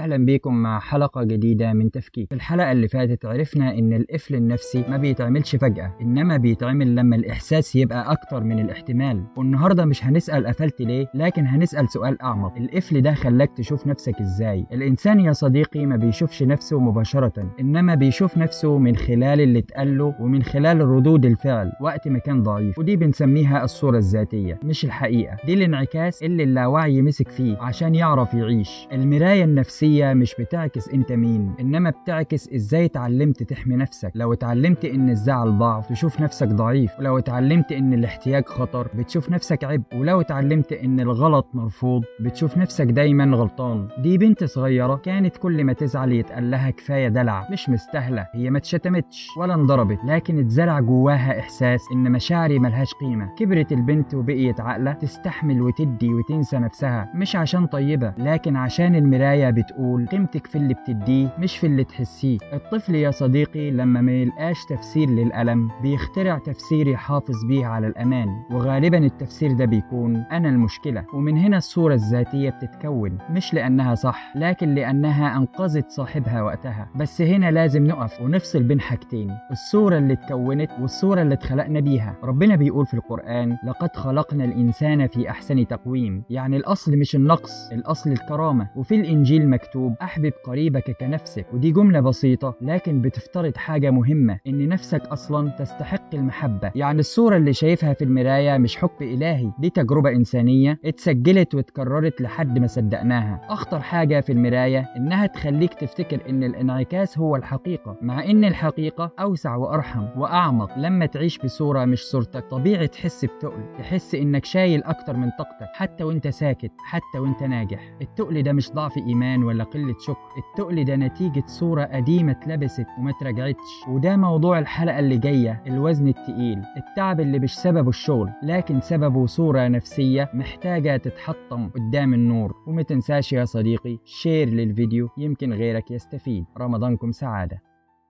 أهلا بيكم مع حلقة جديدة من تفكيك. في الحلقة اللي فاتت عرفنا إن القفل النفسي ما بيتعملش فجأة، إنما بيتعمل لما الإحساس يبقى أكتر من الاحتمال. والنهاردة مش هنسأل قفلت ليه، لكن هنسأل سؤال أعمق: القفل ده خلاك تشوف نفسك إزاي؟ الإنسان يا صديقي ما بيشوفش نفسه مباشرة، إنما بيشوف نفسه من خلال اللي اتقاله ومن خلال ردود الفعل وقت ما كان ضعيف، ودي بنسميها الصورة الذاتية مش الحقيقة. دي الانعكاس اللي اللاوعي مسك فيه عشان يعرف يعيش. المراية النفسية مش بتعكس انت مين، انما بتعكس ازاي اتعلمت تحمي نفسك. لو اتعلمت ان الزعل ضعف تشوف نفسك ضعيف، ولو اتعلمت ان الاحتياج خطر بتشوف نفسك عبء، ولو اتعلمت ان الغلط مرفوض بتشوف نفسك دايما غلطان. دي بنت صغيرة كانت كل ما تزعل يتقال لها كفاية دلع، مش مستاهلة. هي ما اتشتمتش ولا انضربت، لكن اتزرع جواها احساس ان مشاعري ملهاش قيمة. كبرت البنت وبقيت عاقلة، تستحمل وتدي وتنسى نفسها، مش عشان طيبة لكن عشان المراية بتقول قيمتك في اللي بتديه مش في اللي تحسيه. الطفل يا صديقي لما ما يلقاش تفسير للألم بيخترع تفسير يحافظ بيه على الأمان، وغالبا التفسير ده بيكون أنا المشكلة. ومن هنا الصورة الذاتية بتتكون، مش لأنها صح لكن لأنها أنقذت صاحبها وقتها. بس هنا لازم نقف ونفصل بين حاجتين: الصورة اللي اتكونت والصورة اللي اتخلقنا بيها. ربنا بيقول في القرآن: لقد خلقنا الإنسان في أحسن تقويم. يعني الأصل مش النقص، الأصل الكرامة. وفي الإنجيل مكتوب: أحبب قريبك كنفسك. ودي جملة بسيطة لكن بتفترض حاجة مهمة، إن نفسك أصلا تستحق المحبة. يعني الصورة اللي شايفها في المراية مش حب إلهي، دي تجربة إنسانية اتسجلت واتكررت لحد ما صدقناها. أخطر حاجة في المراية إنها تخليك تفتكر إن الانعكاس هو الحقيقة، مع إن الحقيقة أوسع وأرحم وأعمق. لما تعيش بصورة مش صورتك طبيعي تحس بتقل، تحس إنك شايل أكتر من طاقتك حتى وإنت ساكت، حتى وإنت ناجح. التقل ده مش ضعف إيمان ولا قلة شكر، التقل ده نتيجة صورة قديمة اتلبست وما اترجعتش. وده موضوع الحلقة اللي جاية: الوزن التقيل، التعب اللي مش سببه الشغل لكن سببه صورة نفسية محتاجة تتحطم قدام النور. وما تنساش يا صديقي شير للفيديو، يمكن غيرك يستفيد. رمضانكم سعادة.